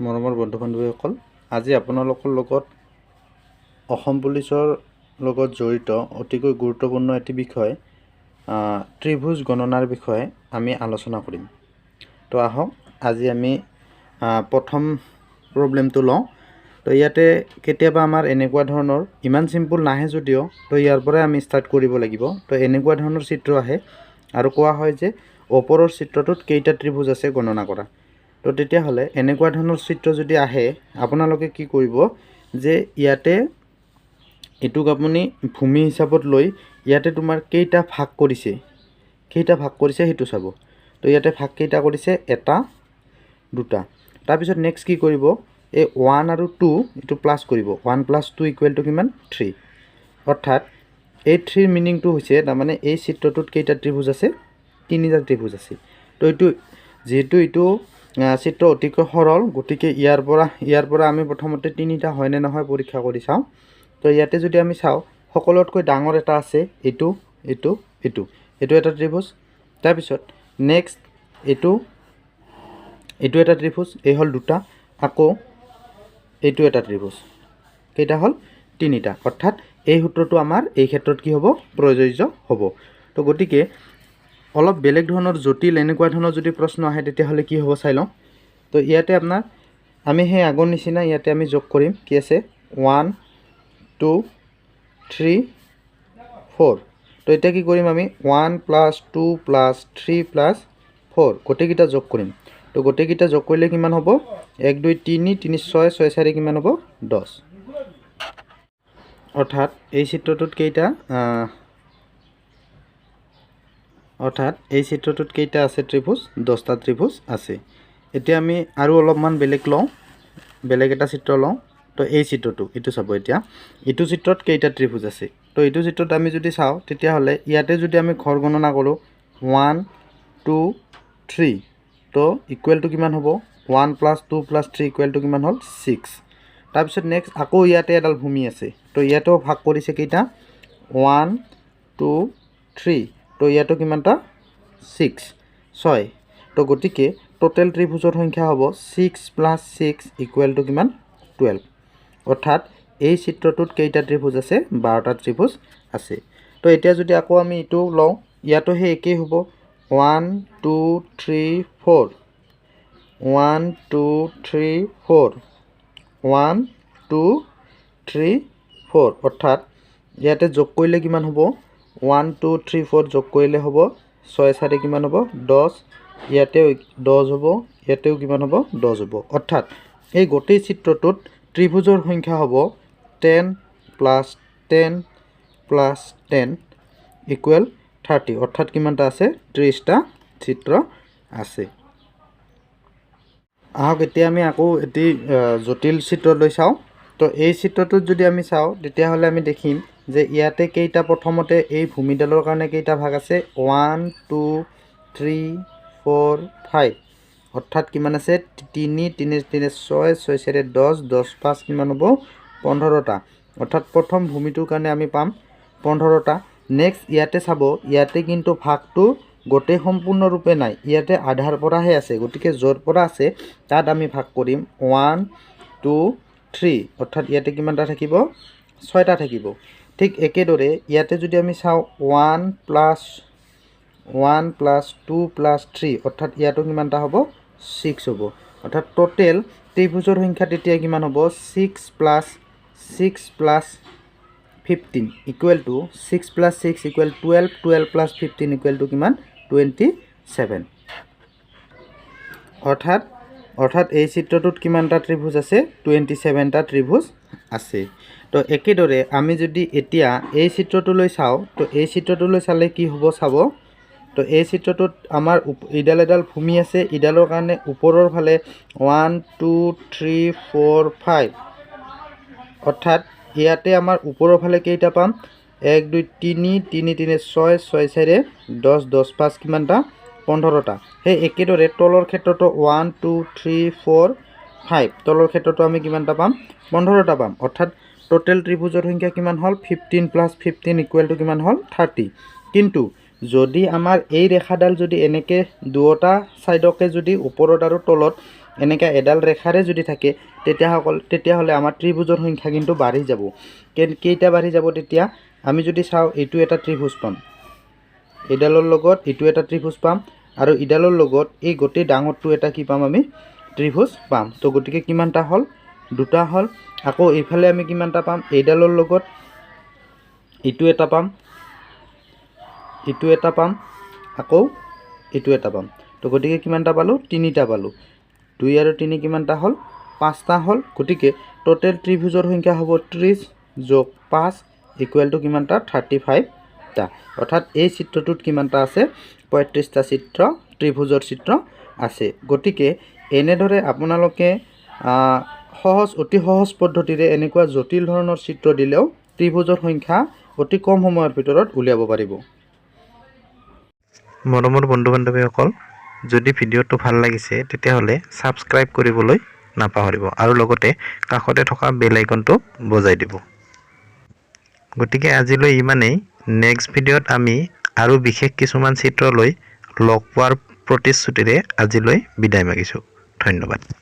মৰমৰ বন্ধু বান্ধৱীসকল, আজি আপোনালোকৰ লগত অসম পুলিচৰ লগত জড়িত অতিকৈ গুৰুত্বপূৰ্ণ এটি বিষয় ত্ৰিভুজ গণনাৰ বিষয়ে আমি আলোচনা কৰিম। তো আহক আজি আমি প্ৰথম প্ৰব্লেমটো লওঁ। তো ইয়াতে কেতিয়াবা আমাৰ এনেকুৱা ধৰণৰ ইমান সিম্পল নাহে যদিও তো ইয়াৰ পৰাই আমি ষ্টাৰ্ট কৰিব লাগিব। তো এনেকুৱা ধৰণৰ চিত্ৰ আহে আৰু কোৱা হয় যে ওপৰৰ চিত্ৰটোত কেইটা ত্ৰিভুজ আছে গণনা কৰা। তো তেতিয়াহ'লে এনেকুৱা ধৰণৰ চিত্ৰ যদি আহে আপোনালোকে কি কৰিব যে ইয়াতে এটুক আপুনি ভূমি হিচাপত লৈ ইয়াতে তোমাৰ কেইটা ভাগ কৰিছে সেইটো চাব। তো ইয়াতে ভাগ কেইটা কৰিছে, এটা দুটা। তাৰপিছত নেক্সট কি কৰিব, এই 1 আৰু 2 এইটো প্লাছ কৰিব। 1 + 2 = কিমান? 3। অৰ্থাৎ এই 3 মিনিংটো হৈছে তাৰমানে এই চিত্ৰটোত কেইটা ত্ৰিভুজ আছে? 3টা ত্ৰিভুজ আছে। তো এইটো যেহেতু এইটো চিত্ৰ অতিকৈ সৰল, গতিকে ইয়াৰ পৰা আমি প্ৰথমতে 3টা হয়নে নহয় পৰীক্ষা কৰি চাওঁ। তো ইয়াতে যদি আমি চাওঁ সকলোতকৈ ডাঙৰ এটা আছে এইটো এটা ত্ৰিভুজ। তাৰপিছত নেক্সট এইটো এটা ত্ৰিভুজ, এই হ'ল দুটা। আকৌ এইটো এটা ত্ৰিভুজ, কেইটা হ'ল? 3টা। অৰ্থাৎ এই সূত্ৰটো আমাৰ এই ক্ষেত্ৰত কি হ'ব? প্ৰযোজ্য হ'ব। তো গতিকে অলপ বেলেগ ধৰণৰ জটিল এনেকুৱা ধৰণৰ যদি প্ৰশ্ন আহে তেতিয়াহ'লে কি হ'ব চাই লওঁ। তো ইয়াতে আপোনাৰ আমি সেই আগৰ নিচিনা ইয়াতে আমি যোগ কৰিম। কি আছে? 1 2 3 4। তো এতিয়া কি কৰিম আমি? 1 + 2 + 3 + 4 গোটেইকেইটা যোগ কৰিম। তো গোটেইকেইটা যোগ কৰিলে কিমান হ'ব? 1 2 3 3 6 6 4 কিমান হ'ব? 10। অৰ্থাৎ এই চিত্ৰটোত কেইটা আছে ত্ৰিভুজ? 10টা ত্ৰিভুজ আছে। এতিয়া আমি আৰু অলপমান বেলেগ এটা চিত্ৰ লওঁ। তো এই চিত্ৰটো এইটো চাব। এতিয়া এইটো চিত্ৰত কেইটা ত্ৰিভুজ আছে? তো এইটো চিত্ৰত আমি যদি চাওঁ তেতিয়াহ'লে ইয়াতে যদি আমি ঘৰ গণনা কৰোঁ 1 2 3, তো ইকুৱেল টু কিমান হ'ব? 1 + 2 + 3 = কিমান হ'ল? 6। তাৰপিছত নেক্সট আকৌ ইয়াতে এডাল ভূমি আছে। তো ইয়াতেও ভাগ কৰিছে কেইটা? 1 2 3। তো ইয়াতো কিমানটা? 6। তো গতিকে টোটেল ত্ৰিভুজৰ সংখ্যা হ'ব 6 + 6 = কিমান? 12। অৰ্থাৎ এই চিত্ৰটোত কেইটা ত্ৰিভুজ আছে? 12টা ত্ৰিভুজ আছে। তো এতিয়া যদি আকৌ আমি এইটো লওঁ, ইয়াতো সেই একেই হ'ব। 1 2 3 4 1 2 3 4 1 2 3 4। অৰ্থাৎ ইয়াতে যোগ কৰিলে কিমান হ'ব? 1 2 3 4 যোগ কৰিলে হ'ব 6 4 কিমান হ'ব? 10। ইয়াতেও 10 হ'ব, ইয়াতেও কিমান হ'ব? 10 হ'ব। অৰ্থাৎ এই গোটেই চিত্ৰটোত ত্ৰিভুজৰ সংখ্যা হ'ব 10 + 10 + 10 = 30। অৰ্থাৎ কিমানটা আছে? 30টা চিত্ৰ আছে। আহক এতিয়া আমি আকৌ এটি জটিল চিত্ৰ লৈ চাওঁ। তো এই চিত্ৰটোত যদি আমি চাওঁ তেতিয়াহ'লে আমি দেখিম যে ইয়াতে প্ৰথমতে এই ভূমিডালৰ কাৰণে কেইটা ভাগ আছে? 1 2 3 4 5। অৰ্থাৎ কিমান আছে? 3 3 3 6 6 4 10 10 5 কিমান হ'ব? 15টা। অৰ্থাৎ প্ৰথম ভূমিটোৰ কাৰণে আমি পাম 15টা। নেক্সট ইয়াতে চাব, ইয়াতে কিন্তু ভাগটো গোটেই সম্পূৰ্ণৰূপে নাই, ইয়াতে আধাৰ পৰাহে আছে। গতিকে য'ৰ পৰা আছে তাত আমি ভাগ কৰিম 1 2 3। অৰ্থাৎ ইয়াতে কিমানটা থাকিব? 6টা থাকিব। ঠিক একেদৰে ইয়াতে যদি আমি চাওঁ 1 + 2 + 3, অৰ্থাৎ ইয়াতো কিমানটা হ'ব? 6 হ'ব। অৰ্থাৎ টোটেল ত্ৰিভুজৰ সংখ্যা তেতিয়া কিমান হ'ব? 6 + 6 + 15 = 6 + 6 = 12 12 + 15 = কিমান? 27। অৰ্থাৎ এই চিত্ৰটোত কিমানটা ত্ৰিভুজ আছে? 27টা ত্ৰিভুজ আছে। তো একেদৰে আমি যদি এতিয়া এই চিত্ৰটোলৈ চাওঁ, তো এই চিত্ৰটোলৈ চালে কি হ'ব চাব। তো এই চিত্ৰটোত আমাৰ এডাল ভূমি আছে। এডালৰ কাৰণে ওপৰৰ ফালে 1 2 3 4 5। অৰ্থাৎ ইয়াতে আমাৰ ওপৰৰ ফালে কেইটা পাম? 1 2 3 3 3 6 6 4 10 10 5 কিমানটা? 15টা। সেই একেদৰে তলৰ ক্ষেত্ৰতো 1 2 3 4 5, তলৰ ক্ষেত্ৰতো আমি কিমানটা পাম? 15টা পাম। অৰ্থাৎ টোটেল ত্ৰিভুজৰ সংখ্যা কিমান হ'ল? 15 + 15 = কিমান হ'ল? 30। কিন্তু যদি আমাৰ এই ৰেখাডাল যদি এনেকৈ দুয়োটা ছাইডকে যদি ওপৰত আৰু তলত এনেকৈ এডাল ৰেখাৰে যদি থাকে তেতিয়াহ'লে আমাৰ ত্ৰিভুজৰ সংখ্যা কিন্তু বাঢ়ি যাব। কেইটা বাঢ়ি যাব তেতিয়া? আমি যদি চাওঁ এইটো এটা ত্ৰিভুজ পাম, এইডালৰ লগত এইটো এটা ত্ৰিভুজ পাম, আৰু ইডালৰ লগত এই গোটেই ডাঙৰটো এটা কি পাম আমি? ত্ৰিভুজ পাম। তো গতিকে কিমানটা হ'ল? দুটা হ'ল। আকৌ এইফালে আমি কিমানটা পাম? এইডালৰ লগত এইটো এটা পাম, এইটো এটা পাম, আকৌ এইটো এটা পাম। তো গতিকে কিমানটা পালোঁ? তিনিটা পালোঁ। 2 আৰু 3 কিমানটা হ'ল? 5টা হ'ল। গতিকে টোটেল ত্ৰিভুজৰ সংখ্যা হ'ব 30 যোগ 5 ইকুৱেল টু কিমানটা? 35টা। অৰ্থাৎ এই চিত্ৰটোত কিমানটা আছে? 35টা ত্ৰিভুজৰ চিত্ৰ আছে। গতিকে এনেদৰে আপোনালোকে অতি সহজ পদ্ধতিৰে এনেকুৱা জটিল ধৰণৰ চিত্ৰ দিলেও ত্ৰিভুজৰ সংখ্যা অতি কম সময়ৰ ভিতৰত উলিয়াব পাৰিব। মৰমৰ বন্ধু বান্ধৱীসকল, যদি ভিডিঅ'টো ভাল লাগিছে তেতিয়াহ'লে ছাবস্ক্ৰাইব কৰিবলৈ নাপাহৰিব আৰু লগতে কাষতে থকা বেল আইকনটো বজাই দিব। গতিকে আজিলৈ ইমানেই। নেক্সট ভিডিঅ'ত আমি আৰু বিশেষ কিছুমান চিত্ৰ লৈ লগ পোৱাৰ প্ৰতিশ্ৰুতিৰে আজিলৈ বিদায় মাগিছোঁ। ধন্যবাদ।